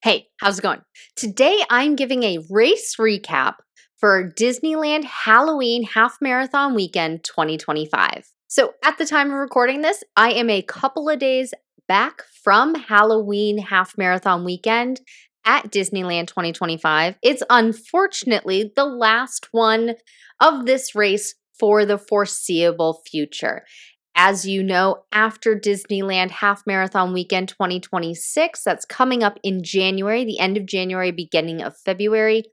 Hey, how's it going? Today I'm giving a race recap for Disneyland Halloween Half Marathon Weekend 2025. So, at the time of recording this, I am a couple of days back from Halloween Half Marathon Weekend at Disneyland 2025. It's unfortunately the last one of this race for the foreseeable future. As you know, after Disneyland Half Marathon Weekend 2026, that's coming up in January, the end of January, beginning of February,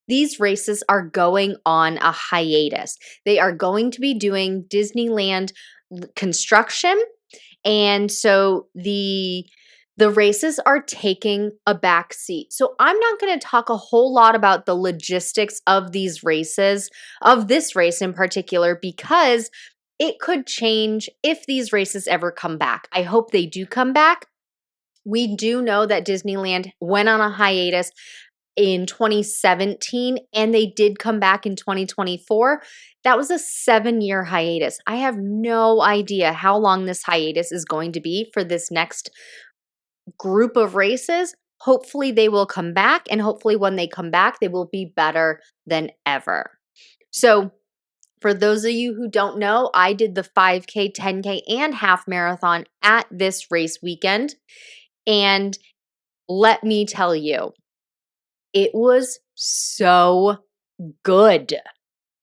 these races are going on a hiatus. They are going to be doing Disneyland construction, and so the races are taking a back seat. So I'm not going to talk a whole lot about the logistics of these races, of this race in particular, because it could change if these races ever come back. I hope they do come back. We do know that Disneyland went on a hiatus in 2017 and they did come back in 2024. That was a 7-year hiatus. I have no idea how long this hiatus is going to be for this next group of races. Hopefully they will come back, and hopefully when they come back, they will be better than ever. So for those of you who don't know, I did the 5K, 10K, and half marathon at this race weekend. And let me tell you, it was so good.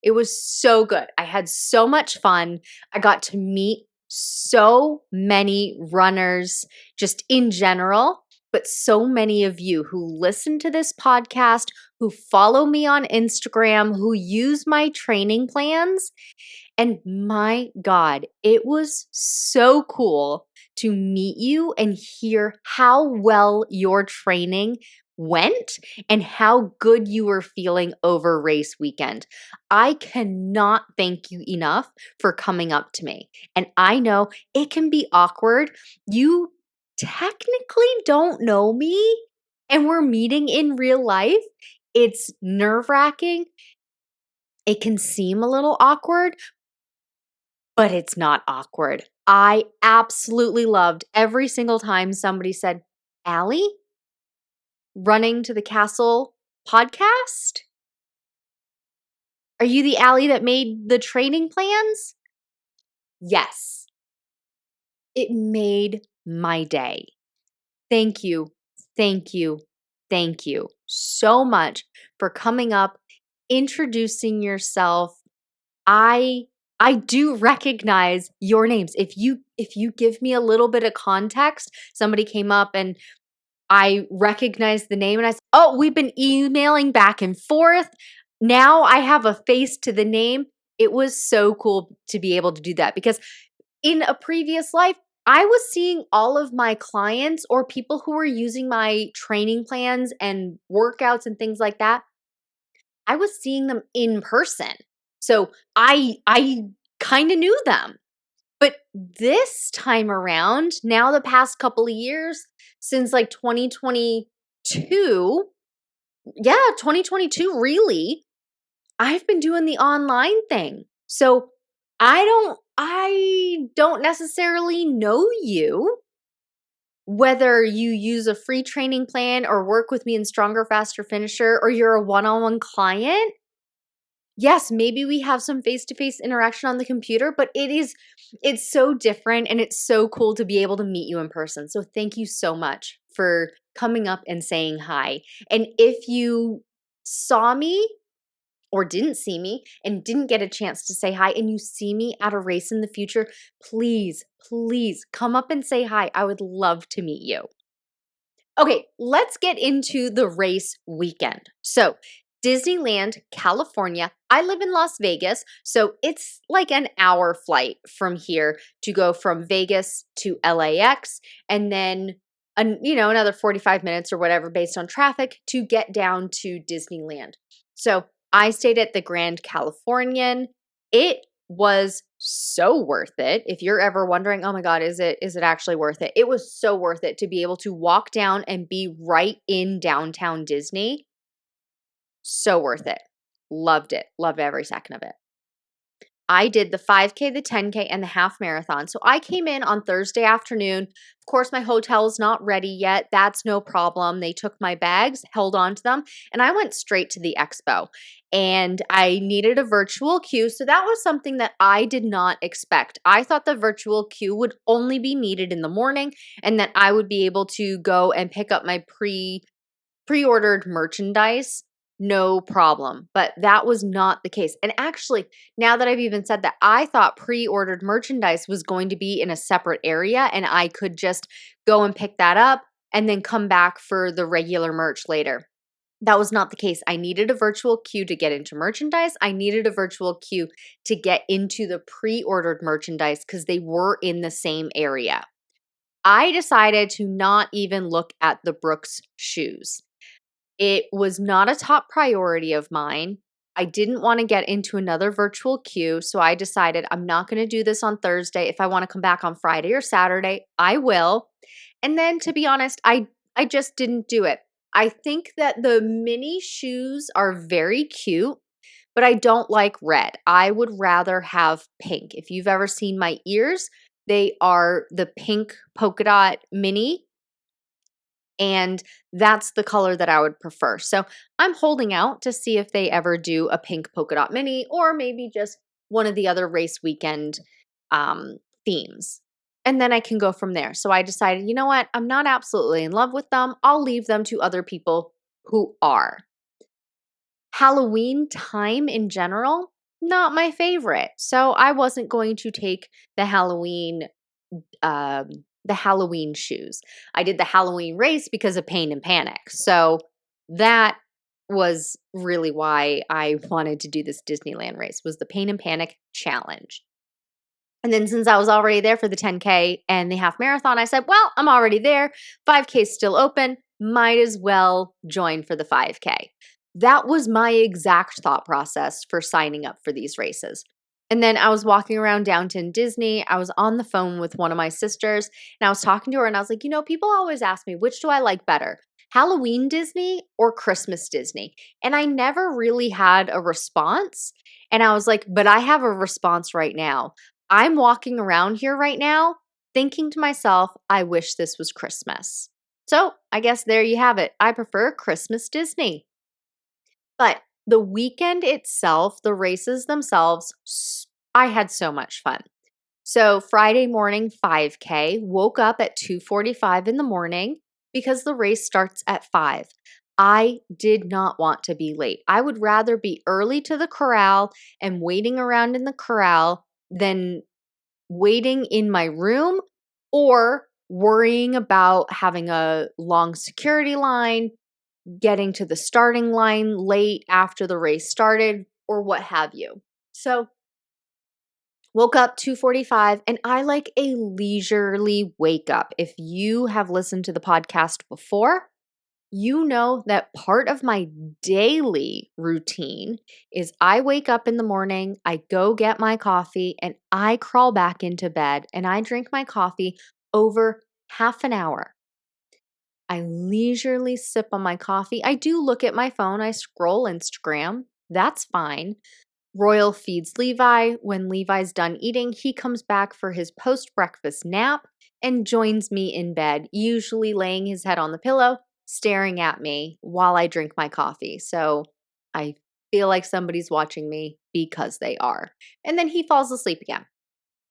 It was so good. I had so much fun. I got to meet so many runners just in general, but so many of you who listen to this podcast, who follow me on Instagram, who use my training plans. And my God, it was so cool to meet you and hear how well your training went and how good you were feeling over race weekend. I cannot thank you enough for coming up to me. And I know it can be awkward. You technically don't know me and we're meeting in real life. It's nerve-wracking. It can seem a little awkward, but it's not awkward. I absolutely loved every single time somebody said, Allie, running to the castle podcast? Are you the Allie that made the training plans? Yes. It made my day. Thank you, thank you, thank you so much for coming up, introducing yourself. I do recognize your names. If you give me a little bit of context, somebody came up and I recognized the name and I said, "Oh, we've been emailing back and forth. Now I have a face to the name." It was so cool to be able to do that because in a previous life, I was seeing all of my clients or people who were using my training plans and workouts and things like that. I was seeing them in person. So I kind of knew them. But this time around, now the past couple of years, since like 2022, 2022 really, I've been doing the online thing. So I don't necessarily know you, whether you use a free training plan or work with me in Stronger, Faster, Finisher, or you're a one-on-one client. Yes, maybe we have some face-to-face interaction on the computer, but it's so different and it's so cool to be able to meet you in person. So thank you so much for coming up and saying hi. And if you saw me or didn't see me and didn't get a chance to say hi and you see me at a race in the future, please, please come up and say hi. I would love to meet you. Okay, let's get into the race weekend. So Disneyland, California. I live in Las Vegas, so it's like an hour flight from here to go from Vegas to LAX, and then another 45 minutes or whatever based on traffic to get down to Disneyland. So I stayed at the Grand Californian. It was so worth it. If you're ever wondering, oh my God, is it actually worth it? It was so worth it to be able to walk down and be right in downtown Disney. So worth it. Loved it. Loved every second of it. I did the 5K, the 10K, and the half marathon. So I came in on Thursday afternoon. Of course, my hotel is not ready yet. That's no problem. They took my bags, held on to them, and I went straight to the expo. And I needed a virtual queue. So that was something that I did not expect. I thought the virtual queue would only be needed in the morning and that I would be able to go and pick up my pre-ordered merchandise, no problem. But that was not the case. And actually, now that I've even said that, I thought pre-ordered merchandise was going to be in a separate area and I could just go and pick that up and then come back for the regular merch later. That was not the case. I needed a virtual queue to get into merchandise. I needed a virtual queue to get into the pre-ordered merchandise because they were in the same area. I decided to not even look at the Brooks shoes. It was not a top priority of mine. I didn't want to get into another virtual queue, so I decided I'm not going to do this on Thursday. If I want to come back on Friday or Saturday, I will. And then to be honest, I just didn't do it. I think that the mini shoes are very cute, but I don't like red. I would rather have pink. If you've ever seen my ears, they are the pink polka dot mini, and that's the color that I would prefer. So I'm holding out to see if they ever do a pink polka dot mini or maybe just one of the other race weekend themes. And then I can go from there. So I decided, you know what? I'm not absolutely in love with them. I'll leave them to other people who are. Halloween time in general, not my favorite. So I wasn't going to take the um, Halloween shoes. I did the Halloween race because of Pain and Panic. So that was really why I wanted to do this Disneyland race, was the Pain and Panic challenge. And then since I was already there for the 10K and the half marathon, I said, well, I'm already there. 5K is still open. Might as well join for the 5K. That was my exact thought process for signing up for these races. And then I was walking around downtown Disney. I was on the phone with one of my sisters and I was talking to her and I was like, people always ask me, which do I like better? Halloween Disney or Christmas Disney? And I never really had a response. And I was like, but I have a response right now. I'm walking around here right now thinking to myself, I wish this was Christmas. So I guess there you have it. I prefer Christmas Disney. But the weekend itself, the races themselves, I had so much fun. So Friday morning 5K, woke up at 2:45 in the morning because the race starts at 5. I did not want to be late. I would rather be early to the corral and waiting around in the corral than waiting in my room or worrying about having a long security line, getting to the starting line late after the race started, or what have you. So woke up 2:45 and I like a leisurely wake up. If you have listened to the podcast before, you know that part of my daily routine is I wake up in the morning, I go get my coffee, and I crawl back into bed and I drink my coffee over half an hour. I leisurely sip on my coffee. I do look at my phone, I scroll Instagram. That's fine. Royal feeds Levi. When Levi's done eating, he comes back for his post breakfast nap and joins me in bed, usually laying his head on the pillow, staring at me while I drink my coffee. So I feel like somebody's watching me because they are. And then he falls asleep again.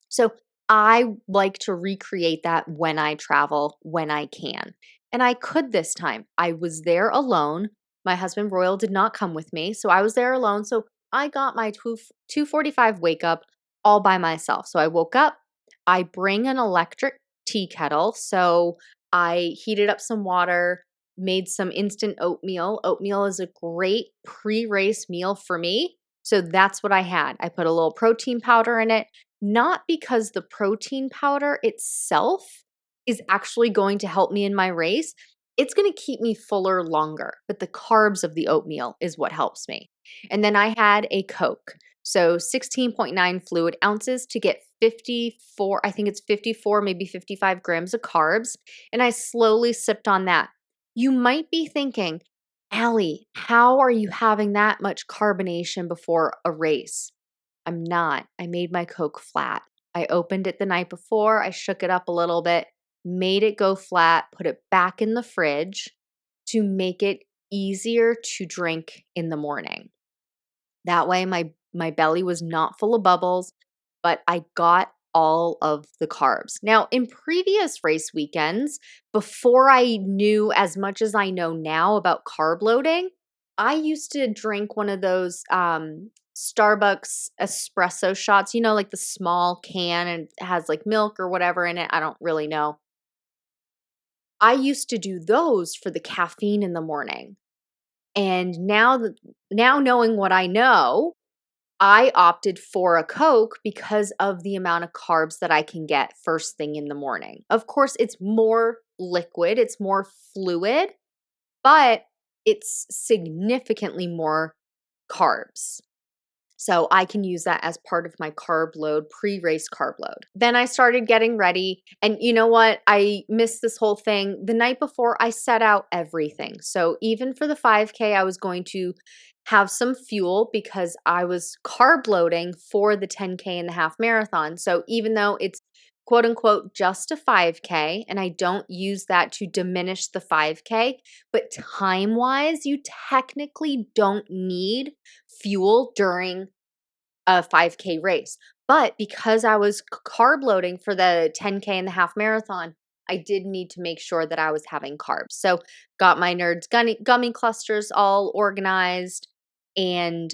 So I like to recreate that when I travel, when I can. And I could this time. I was there alone. My husband Royal did not come with me, so I was there alone. So I got my 2:45 wake up all by myself. So I woke up, I bring an electric tea kettle. So I heated up some water, made some instant oatmeal. Oatmeal is a great pre-race meal for me. So that's what I had. I put a little protein powder in it, not because the protein powder itself is actually going to help me in my race. It's going to keep me fuller longer, but the carbs of the oatmeal is what helps me. And then I had a Coke. So 16.9 fluid ounces to get 54, I think it's 54, maybe 55 grams of carbs. And I slowly sipped on that. You might be thinking, Allie, how are you having that much carbonation before a race? I'm not. I made my Coke flat. I opened it the night before, I shook it up a little bit, made it go flat, put it back in the fridge to make it easier to drink in the morning. That way my belly was not full of bubbles, but I got all of the carbs. Now, in previous race weekends, before I knew as much as I know now about carb loading, I used to drink one of those Starbucks espresso shots, like the small can and it has like milk or whatever in it. I don't really know. I used to do those for the caffeine in the morning. And now knowing what I know, I opted for a Coke because of the amount of carbs that I can get first thing in the morning. Of course, it's more liquid, it's more fluid, but it's significantly more carbs. So I can use that as part of my carb load, pre-race carb load. Then I started getting ready. And you know what? I missed this whole thing. The night before, I set out everything. So even for the 5K, I was going to have some fuel because I was carb loading for the 10K and the half marathon. So even though it's quote unquote just a 5K, and I don't use that to diminish the 5K, but time wise, you technically don't need fuel during a 5K race. But because I was carb loading for the 10K and the half marathon, I did need to make sure that I was having carbs. So got my Nerds gummy clusters all organized and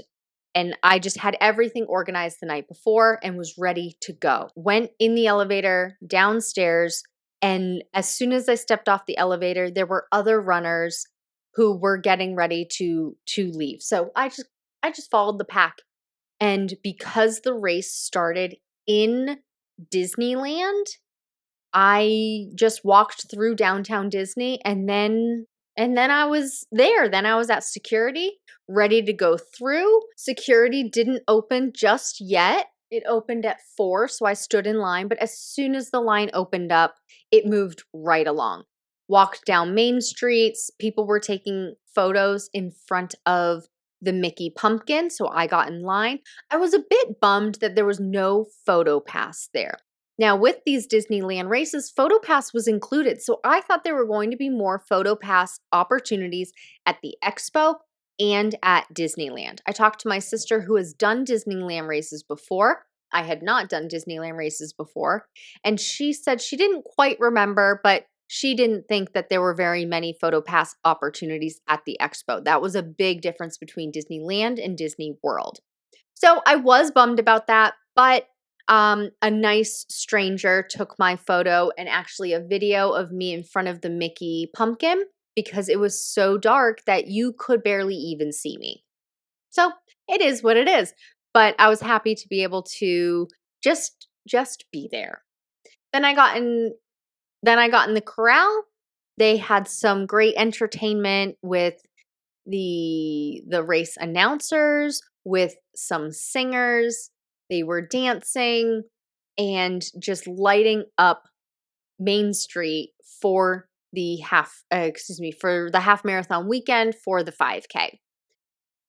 I just had everything organized the night before and was ready to go. Went in the elevator downstairs, and as soon as I stepped off the elevator, there were other runners who were getting ready to leave. So I just followed the pack. And because the race started in Disneyland, I just walked through downtown Disney and then I was there. Then I was at security, ready to go through. Security didn't open just yet. It opened at 4, so I stood in line, but as soon as the line opened up, it moved right along. Walked down Main Streets, people were taking photos in front of the Mickey pumpkin, so I got in line. I was a bit bummed that there was no photo pass there. Now, with these Disneyland races, PhotoPass was included, so I thought there were going to be more PhotoPass opportunities at the expo and at Disneyland. I talked to my sister who has done Disneyland races before. I had not done Disneyland races before, and she said she didn't quite remember, but she didn't think that there were very many PhotoPass opportunities at the expo. That was a big difference between Disneyland and Disney World. So I was bummed about that, but a nice stranger took my photo and actually a video of me in front of the Mickey pumpkin because it was so dark that you could barely even see me. So it is what it is. But I was happy to be able to just be there. Then I got in the corral. They had some great entertainment with the race announcers, with some singers. They were dancing and just lighting up Main Street for for the half marathon weekend for the 5K.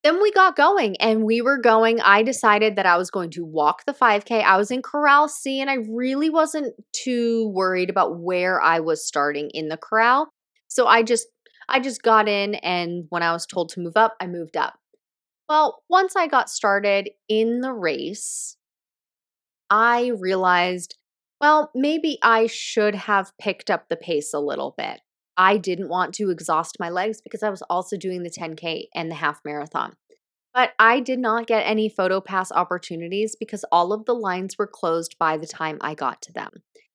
Then we got going and we were going. I decided that I was going to walk the 5K. I was in Corral C and I really wasn't too worried about where I was starting in the corral. So I just got in, and when I was told to move up, I moved up. Well, once I got started in the race, I realized, well, maybe I should have picked up the pace a little bit. I didn't want to exhaust my legs because I was also doing the 10K and the half marathon. But I did not get any photo pass opportunities because all of the lines were closed by the time I got to them.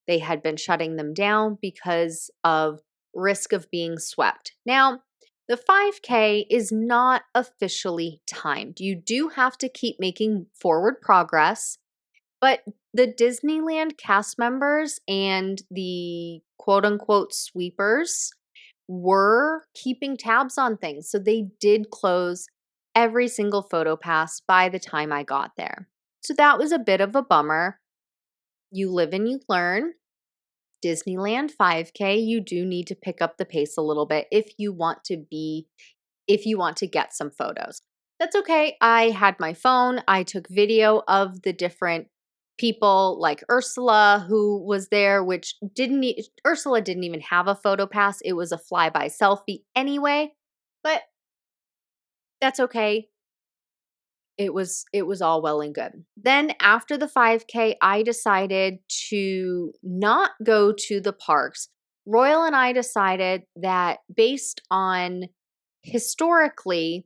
They had been shutting them down because of risk of being swept. Now, the 5K is not officially timed. You do have to keep making forward progress, but the Disneyland cast members and the quote unquote sweepers were keeping tabs on things. So they did close every single photo pass by the time I got there. So that was a bit of a bummer. You live and you learn. Disneyland 5K, you do need to pick up the pace a little bit if you want to get some photos. That's okay. I had my phone. I took video of the different people like Ursula who was there, which Ursula didn't even have a photo pass. It was a flyby selfie anyway, but that's okay. It was all well and good. Then after the 5K, I decided to not go to the parks. Royal and I decided that based on historically,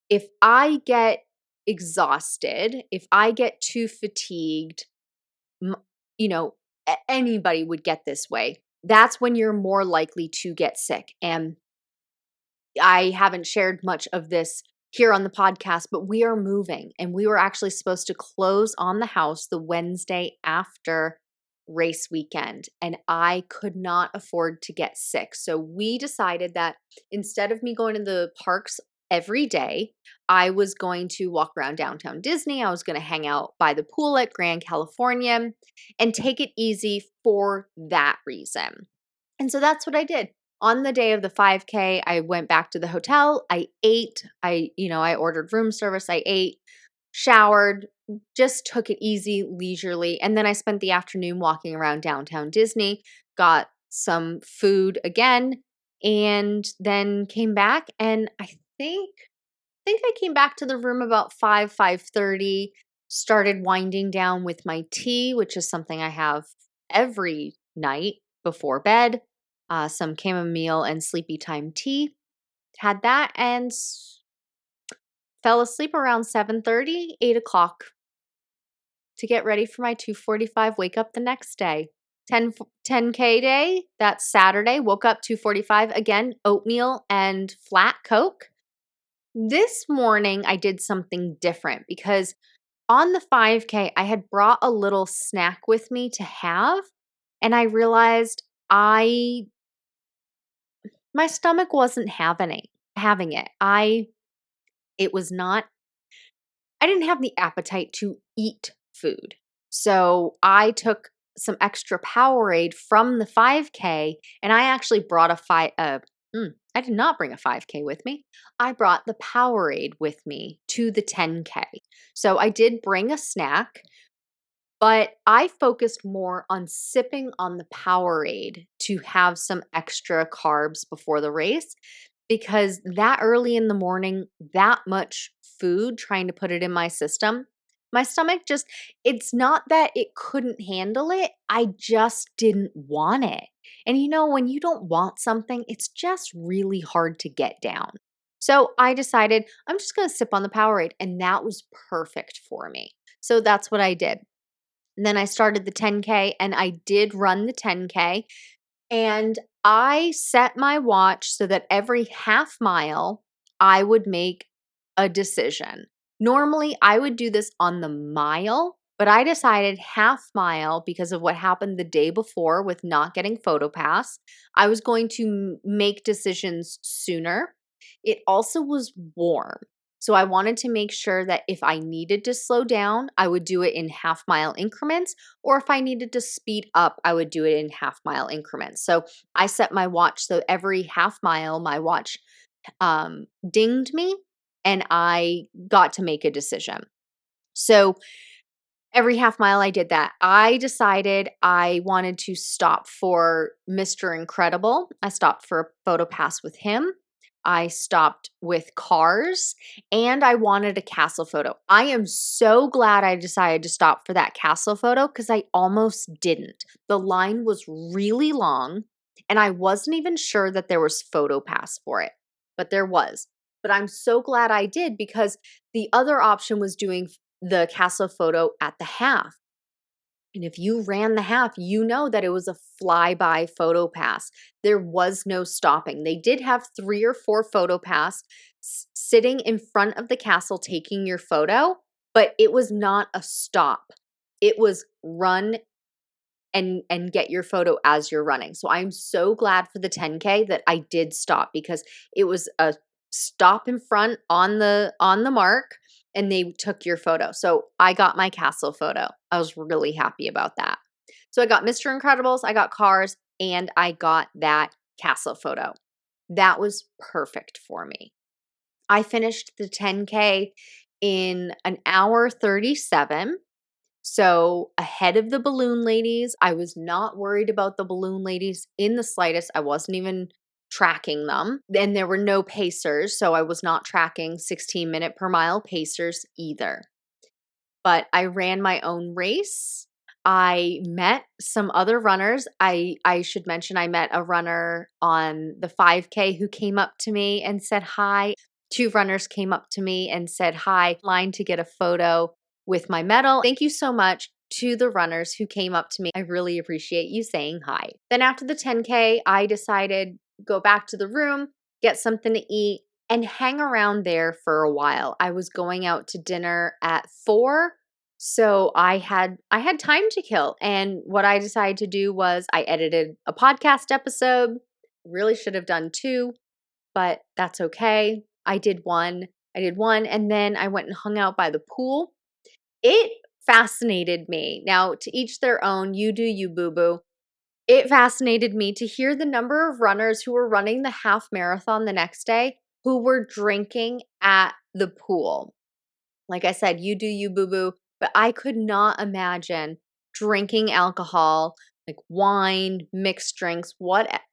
if I get exhausted, if I get too fatigued, m- you know, anybody would get this way. That's when you're more likely to get sick. And I haven't shared much of this here on the podcast, but we are moving and we were actually supposed to close on the house the Wednesday after race weekend. And I could not afford to get sick. So we decided that instead of me going to the parks every day, I was going to walk around downtown Disney. I was going to hang out by the pool at Grand California and take it easy for that reason. And so that's what I did. On the day of the 5K, I went back to the hotel. I ate. I ordered room service. I ate, showered, just took it easy, leisurely. And then I spent the afternoon walking around downtown Disney, got some food again, and then came back. And I think I came back to the room about 5:30, started winding down with my tea, which is something I have every night before bed, some chamomile and sleepy time tea. Had that and fell asleep around 7:30, 8 o'clock to get ready for my 2:45 wake up the next day. 10K day, that's Saturday, woke up 2:45, again, oatmeal and flat Coke. This morning, I did something different because on the 5K, I had brought a little snack with me to have, and I realized my stomach wasn't having it. It was not I didn't have the appetite to eat food. So I took some extra Powerade from the 5K and I actually brought I did not bring a 5K with me. I brought the Powerade with me to the 10K. So I did bring a snack, but I focused more on sipping on the Powerade to have some extra carbs before the race because that early in the morning, that much food, trying to put it in my system, my stomach just, it's not that it couldn't handle it. I just didn't want it. And when you don't want something, it's just really hard to get down. So I decided I'm just going to sip on the Powerade, and that was perfect for me. So that's what I did. And then I started the 10K and I did run the 10K. And I set my watch so that every half mile I would make a decision. Normally, I would do this on the mile, but I decided half mile because of what happened the day before with not getting PhotoPass. I was going to make decisions sooner. It also was warm. So I wanted to make sure that if I needed to slow down, I would do it in half mile increments, or if I needed to speed up, I would do it in half mile increments. So I set my watch so every half mile, my watch dinged me and I got to make a decision. So every half mile I did that. I decided I wanted to stop for Mr. Incredible. I stopped for a photo pass with him. I stopped with Cars and I wanted a castle photo. I am so glad I decided to stop for that castle photo because I almost didn't. The line was really long and I wasn't even sure that there was photo pass for it, but there was. But I'm so glad I did because the other option was doing the castle photo at the half. And if you ran the half, you know that it was a flyby photo pass. There was no stopping. They did have 3 or 4 photo pass sitting in front of the castle taking your photo, but it was not a stop. It was run and get your photo as you're running. So I'm so glad for the 10K that I did stop because it was a stop in front on the mark and they took your photo. So I got my castle photo. I was really happy about that. So I got Mr. Incredibles, I got Cars, and I got that castle photo. That was perfect for me. I finished the 10K in an hour 37. So ahead of the balloon ladies. I was not worried about the balloon ladies in the slightest. I wasn't even tracking them. And there were no pacers, so I was not tracking 16-minute per mile pacers either. But I ran my own race. I met some other runners. I should mention I met a runner on the 5K who came up to me and said hi. Two runners came up to me and said hi, line to get a photo with my medal. Thank you so much to the runners who came up to me. I really appreciate you saying hi. Then after the 10K, I decided go back to the room, get something to eat, and hang around there for a while. I was going out to dinner at 4, so I had time to kill. And what I decided to do was I edited a podcast episode. Really should have done 2, but that's okay. I did one, and then I went and hung out by the pool. It fascinated me. Now, to each their own, you do you, boo-boo. It fascinated me to hear the number of runners who were running the half marathon the next day who were drinking at the pool. Like I said, you do you, boo-boo, but I could not imagine drinking alcohol, like wine, mixed drinks,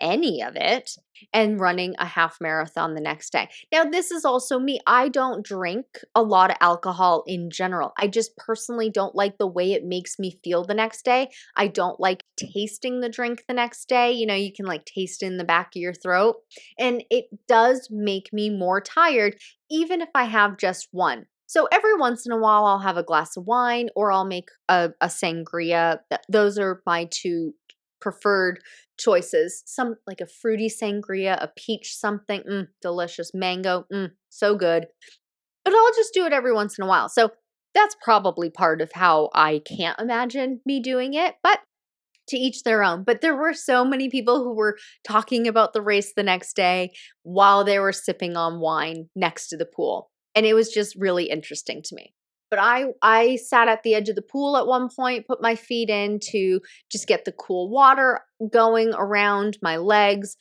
any of it, and running a half marathon the next day. Now, this is also me. I don't drink a lot of alcohol in general. I just personally don't like the way it makes me feel the next day. I don't like tasting the drink the next day. You know, you can like taste it in the back of your throat, and it does make me more tired, even if I have just one. So every once in a while, I'll have a glass of wine or I'll make a sangria. Those are my 2 preferred choices. Some like a fruity sangria, a peach something, delicious. Mango, so good. But I'll just do it every once in a while. So that's probably part of how I can't imagine me doing it, but to each their own. But there were so many people who were talking about the race the next day while they were sipping on wine next to the pool. And it was just really interesting to me. But I sat at the edge of the pool at one point, put my feet in to just get the cool water going around my legs,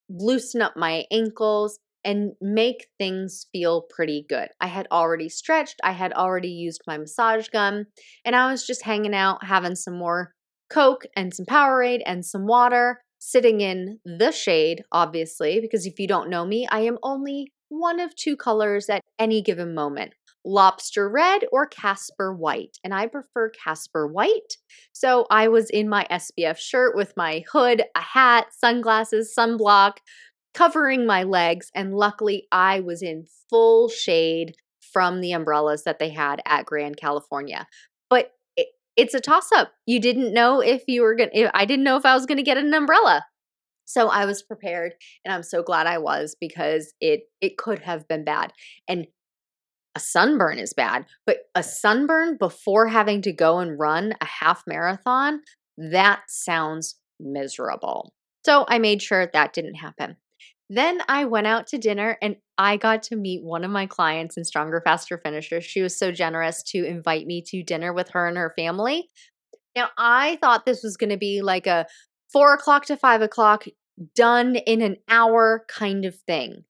loosen up my ankles, and make things feel pretty good. I had already stretched, I had already used my massage gun, and I was just hanging out, having some more Coke and some Powerade and some water, sitting in the shade, obviously, because if you don't know me, I am only one of 2 colors at any given moment, lobster red or Casper white, and I prefer Casper white. So I was in my SPF shirt with my hood, a hat, sunglasses, sunblock, covering my legs, and luckily I was in full shade from the umbrellas that they had at Grand California. But it's a toss-up. You didn't know if you were gonna I didn't know if I was gonna get an umbrella. So I was prepared, and I'm so glad I was, because it could have been bad. And a sunburn is bad, but a sunburn before having to go and run a half marathon, that sounds miserable. So I made sure that didn't happen. Then I went out to dinner and I got to meet one of my clients in Stronger, Faster Finishers. She was so generous to invite me to dinner with her and her family. Now, I thought this was going to be like a 4 o'clock to 5 o'clock, done in an hour kind of thing.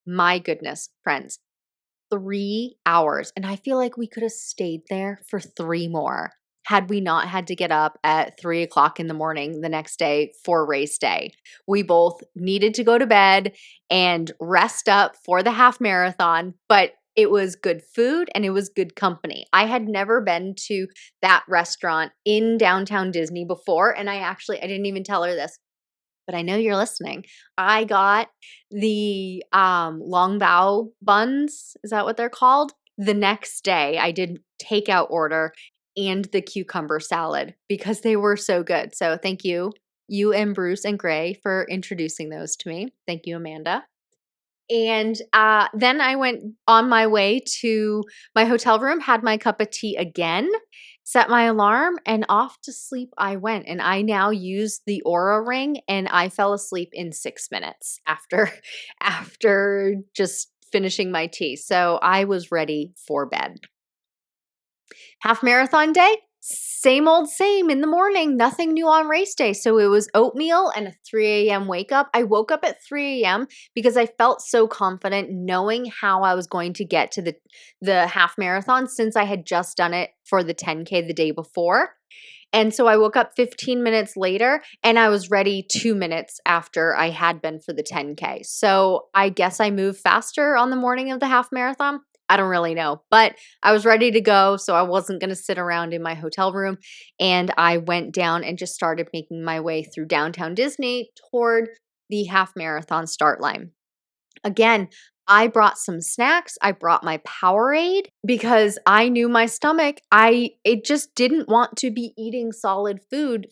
My goodness, friends, 3 hours. And I feel like we could have stayed there for 3 more had we not had to get up at 3 o'clock in the morning the next day for race day. We both needed to go to bed and rest up for the half marathon, but it was good food and it was good company. I had never been to that restaurant in downtown Disney before, and I didn't even tell her this, but I know you're listening. I got the long bao buns. Is that what they're called? The next day, I did takeout order and the cucumber salad because they were so good. So thank you, you and Bruce and Gray, for introducing those to me. Thank you, Amanda. And then I went on my way to my hotel room, had my cup of tea again, set my alarm, and off to sleep I went. And I now use the Aura ring, and I fell asleep in 6 minutes after just finishing my tea. So I was ready for bed. Half marathon day, Same old same in the morning, nothing new on race day. So it was oatmeal and a 3 a.m. wake up. I woke up at 3 a.m. because I felt so confident knowing how I was going to get to the half marathon since I had just done it for the 10K the day before. And so I woke up 15 minutes later and I was ready 2 minutes after I had been for the 10K. So I guess I moved faster on the morning of the half marathon. I don't really know, but I was ready to go. So I wasn't going to sit around in my hotel room. And I went down and just started making my way through downtown Disney toward the half marathon start line. Again, I brought some snacks. I brought my Powerade because I knew my stomach. It just didn't want to be eating solid food.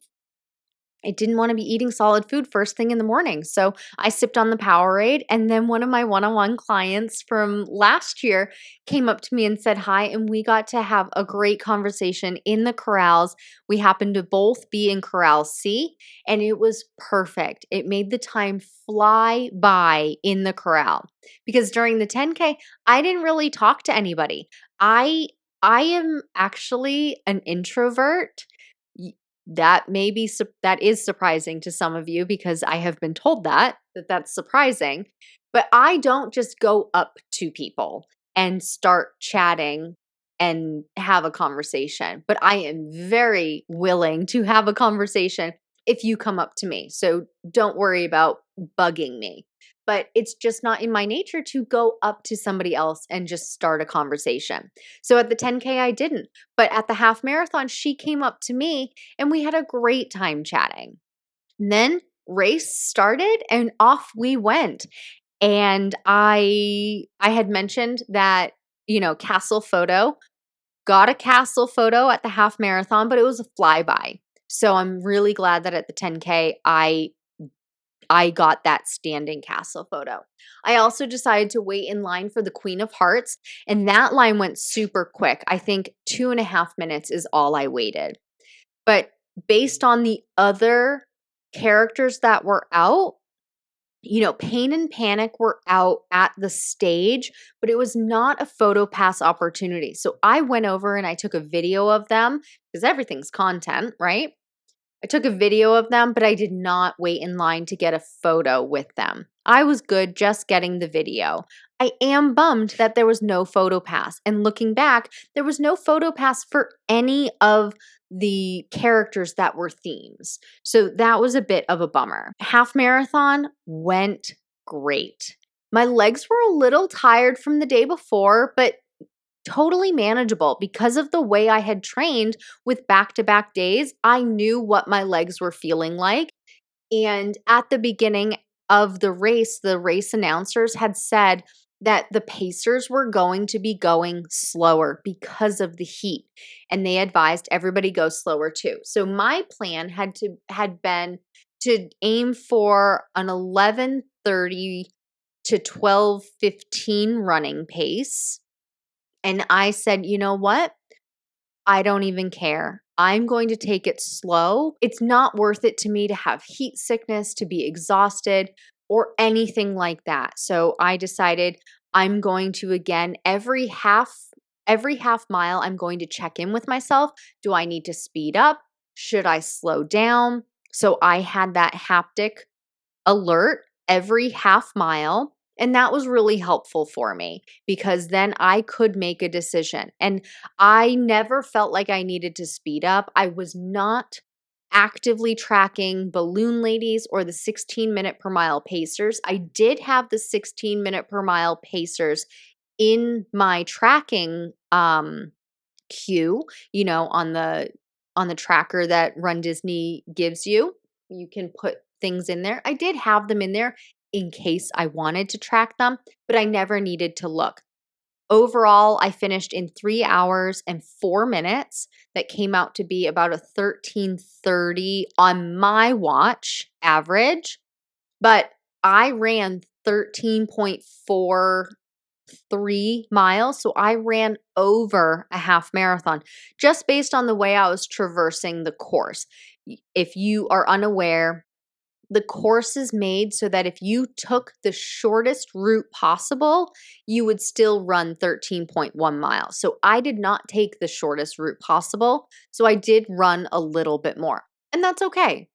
It didn't want to be eating solid food first thing in the morning. So I sipped on the Powerade, and then one of my one-on-one clients from last year came up to me and said hi, and we got to have a great conversation in the corrals. We happened to both be in Corral C, and it was perfect. It made the time fly by in the corral because during the 10K, I didn't really talk to anybody. I am actually an introvert. That is surprising to some of you because I have been told that that's surprising. But I don't just go up to people and start chatting and have a conversation, but I am very willing to have a conversation if you come up to me. So don't worry about bugging me. But it's just not in my nature to go up to somebody else and just start a conversation. So at the 10K, I didn't. But at the half marathon, she came up to me and we had a great time chatting. And then race started and off we went. And I had mentioned that, castle photo, got a castle photo at the half marathon, but it was a flyby. So I'm really glad that at the 10K, I got that standing castle photo. I also decided to wait in line for the Queen of Hearts, and that line went super quick. I think 2.5 minutes is all I waited. But based on the other characters that were out, Pain and Panic were out at the stage, but it was not a photo pass opportunity. So I went over and I took a video of them because everything's content, right? I took a video of them, but I did not wait in line to get a photo with them. I was good just getting the video. I am bummed that there was no photo pass. And looking back, there was no photo pass for any of the characters that were themes. So that was a bit of a bummer. Half marathon went great. My legs were a little tired from the day before, but totally manageable because of the way I had trained with back-to-back days. I knew what my legs were feeling like. And at the beginning of the race announcers had said that the pacers were going to be going slower because of the heat. And they advised everybody go slower too. So my plan had been to aim for an 11:30 to 12:15 running pace. And I said, you know what? I don't even care. I'm going to take it slow. It's not worth it to me to have heat sickness, to be exhausted, or anything like that. So I decided I'm going to, again, every half mile, I'm going to check in with myself. Do I need to speed up? Should I slow down? So I had that haptic alert every half mile. And that was really helpful for me because then I could make a decision. And I never felt like I needed to speed up. I was not actively tracking Balloon Ladies or the 16-minute per mile pacers. I did have the 16-minute per mile pacers in my tracking queue, on the tracker that RunDisney gives you. You can put things in there. I did have them in there in case I wanted to track them, but I never needed to look. Overall, I finished in 3 hours and 4 minutes. That came out to be about a 13:30 on my watch average, but I ran 13.43 miles. So I ran over a half marathon just based on the way I was traversing the course. If you are unaware, The course is made so that if you took the shortest route possible, you would still run 13.1 miles. So I did not take the shortest route possible. So I did run a little bit more, and that's okay.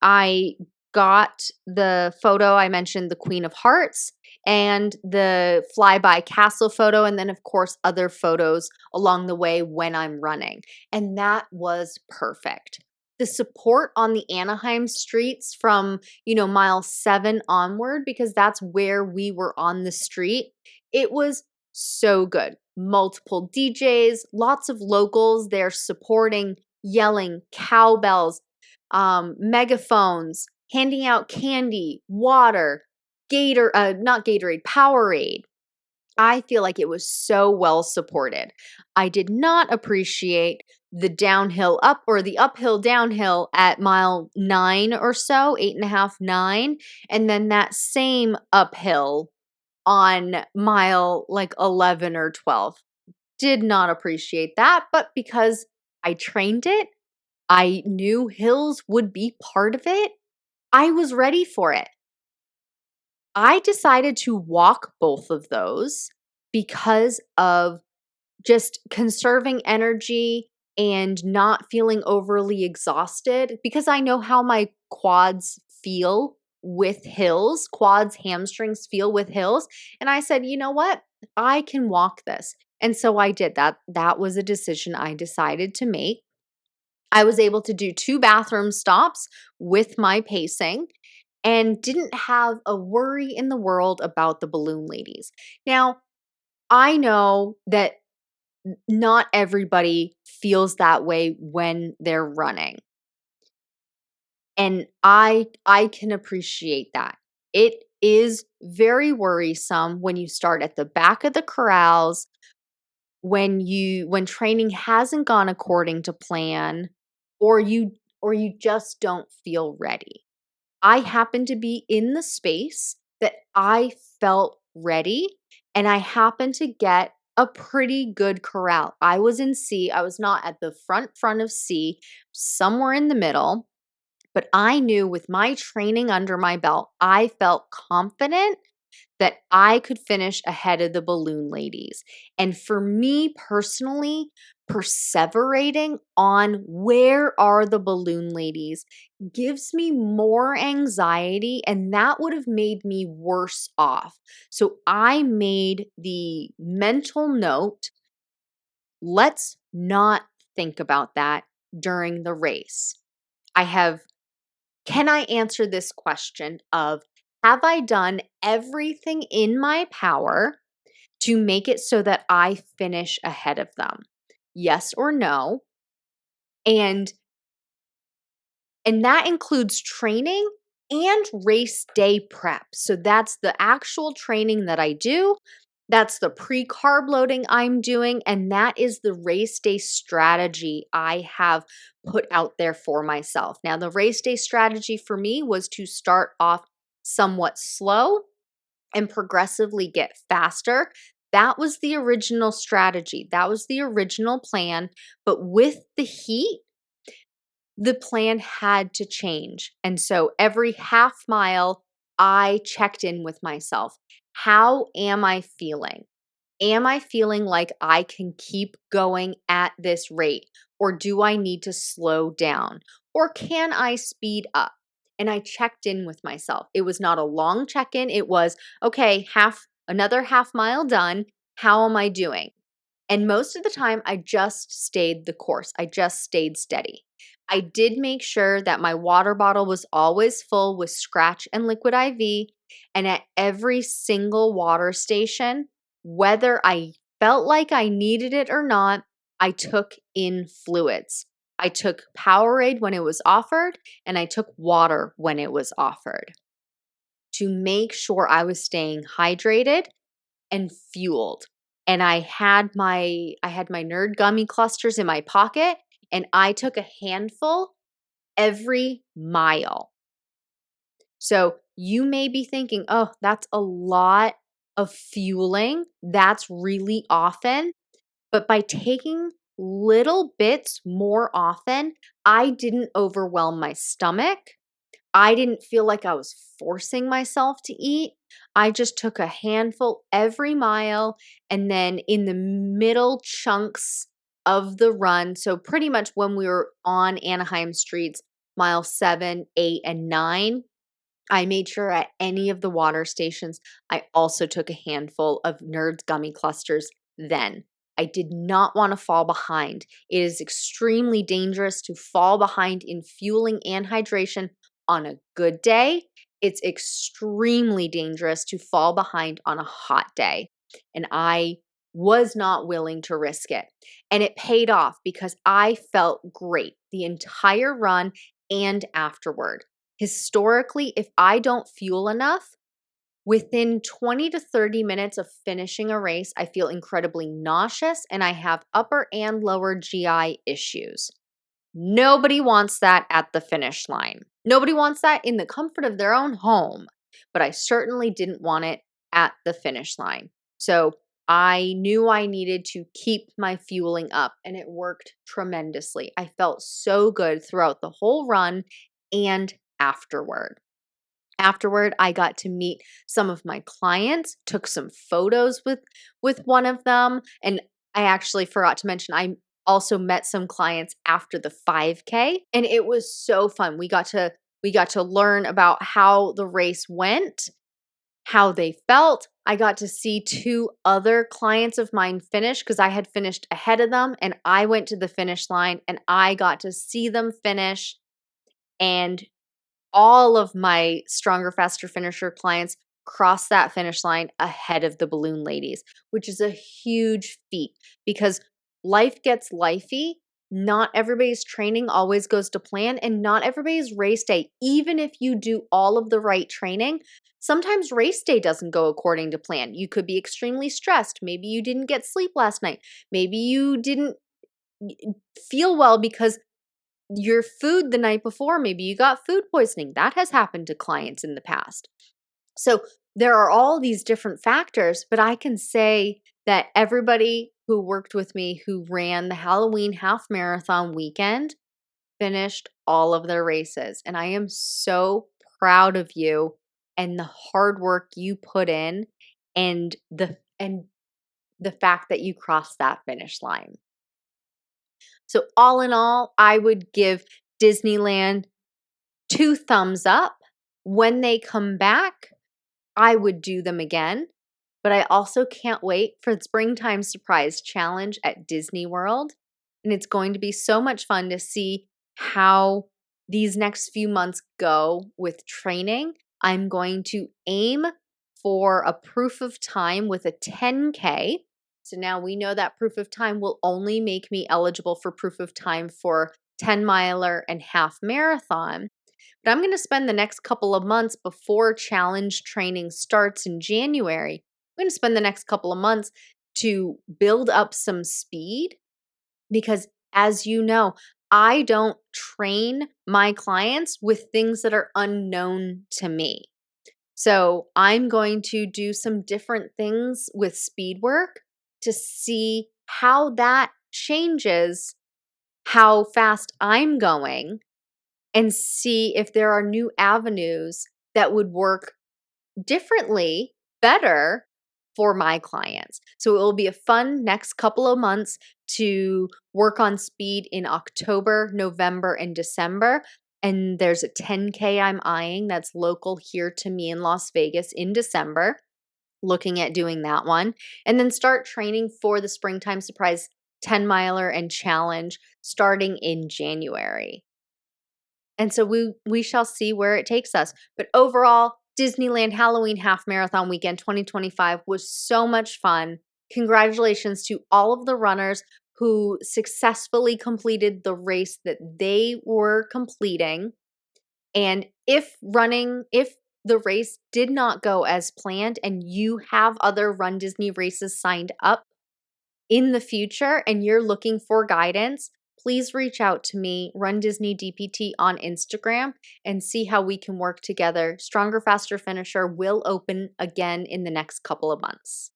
I got the photo. I mentioned the Queen of Hearts and the flyby castle photo, and then, of course, other photos along the way when I'm running. And that was perfect. The support on the Anaheim streets from, mile 7 onward, because that's where we were on the street, it was so good. Multiple DJs, lots of locals there supporting, yelling, cowbells, megaphones, handing out candy, water, not Gatorade, Powerade. I feel like it was so well supported. I did not appreciate the downhill up or the uphill downhill at mile 9 or so, 8.5, 9, and then that same uphill on mile like 11 or 12. Did not appreciate that, but because I trained it, I knew hills would be part of it. I was ready for it. I decided to walk both of those because of just conserving energy and not feeling overly exhausted, because I know how my quads feel with hills, quads, hamstrings feel with hills. And I said, you know what? I can walk this. And so I did that. That was a decision I decided to make. I was able to do 2 bathroom stops with my pacing and didn't have a worry in the world about the balloon ladies. Now, I know that not everybody feels that way when they're running. And I can appreciate that. It is very worrisome when you start at the back of the corrals, when training hasn't gone according to plan, or you just don't feel ready. I happened to be in the space that I felt ready, and I happened to get a pretty good corral. I was in C. I was not at the front of C, somewhere in the middle, but I knew with my training under my belt, I felt confident that I could finish ahead of the balloon ladies. And for me personally, perseverating on where are the balloon ladies gives me more anxiety, and that would have made me worse off. So I made the mental note, let's not think about that during the race. Can I answer this question of, have I done everything in my power to make it so that I finish ahead of them? Yes or no? And that includes training and race day prep. So that's the actual training that I do. That's the pre-carb loading I'm doing, and that is the race day strategy I have put out there for myself. Now, the race day strategy for me was to start off somewhat slow and progressively get faster. That was the original strategy. That was the original plan. But with the heat, the plan had to change. And so every half mile, I checked in with myself. How am I feeling? Am I feeling like I can keep going at this rate? Or do I need to slow down? Or can I speed up? And I checked in with myself. It was not a long check in. It was, okay, another half mile done. How am I doing? And most of the time, I just stayed the course. I just stayed steady. I did make sure that my water bottle was always full with Scratch and Liquid IV. And at every single water station, whether I felt like I needed it or not, I took in fluids. I took Powerade when it was offered, and I took water when it was offered to make sure I was staying hydrated and fueled. And I had my Nerd Gummy clusters in my pocket, and I took a handful every mile. So you may be thinking, oh, that's a lot of fueling. That's really often. But by taking little bits more often, I didn't overwhelm my stomach. I didn't feel like I was forcing myself to eat. I just took a handful every mile, and then in the middle chunks of the run, so pretty much when we were on Anaheim streets, mile 7, 8, and 9, I made sure at any of the water stations, I also took a handful of Nerds gummy clusters then. I did not want to fall behind. It is extremely dangerous to fall behind in fueling and hydration on a good day. It's extremely dangerous to fall behind on a hot day. And I was not willing to risk it. And it paid off because I felt great the entire run and afterward. Historically, if I don't fuel enough, within 20 to 30 minutes of finishing a race, I feel incredibly nauseous and I have upper and lower GI issues. Nobody wants that at the finish line. Nobody wants that in the comfort of their own home, but I certainly didn't want it at the finish line. So I knew I needed to keep my fueling up, and it worked tremendously. I felt so good throughout the whole run and afterward. Afterward, I got to meet some of my clients, took some photos with one of them, and I actually forgot to mention I also met some clients after the 5K, and it was so fun. We got to learn about how the race went, how they felt. I got to see two other clients of mine finish because I had finished ahead of them, and I went to the finish line and I got to see them finish. And all of my Stronger, Faster Finisher clients cross that finish line ahead of the balloon ladies, which is a huge feat because life gets lifey. Not everybody's training always goes to plan, and not everybody's race day, even if you do all of the right training, sometimes race day doesn't go according to plan. You could be extremely stressed. Maybe you didn't get sleep last night. Maybe you didn't feel well because your food the night before, maybe you got food poisoning. That has happened to clients in the past. So there are all these different factors, but I can say that everybody who worked with me who ran the Halloween half marathon weekend finished all of their races. And I am so proud of you and the hard work you put in and the fact that you crossed that finish line. So all in all, I would give Disneyland 2 thumbs up. When they come back, I would do them again. But I also can't wait for the Springtime Surprise Challenge at Disney World. And it's going to be so much fun to see how these next few months go with training. I'm going to aim for a proof of time with a 10K. So now we know that proof of time will only make me eligible for proof of time for 10 miler and half marathon. But I'm going to spend the next couple of months before challenge training starts in January. I'm going to spend the next couple of months to build up some speed because, as you know, I don't train my clients with things that are unknown to me. So I'm going to do some different things with speed work to see how that changes how fast I'm going and see if there are new avenues that would work differently, better for my clients. So it will be a fun next couple of months to work on speed in October, November, and December. And there's a 10K I'm eyeing that's local here to me in Las Vegas in December, looking at doing that one. And then start training for the Springtime Surprise 10 miler and challenge starting in January. And so we shall see where it takes us. But overall, Disneyland Halloween Half Marathon Weekend 2025 was so much fun. Congratulations to all of the runners who successfully completed the race that they were completing. And if the race did not go as planned and you have other Run Disney races signed up in the future and you're looking for guidance, please reach out to me, Run Disney DPT on Instagram, and see how we can work together. Stronger, Faster Finisher will open again in the next couple of months.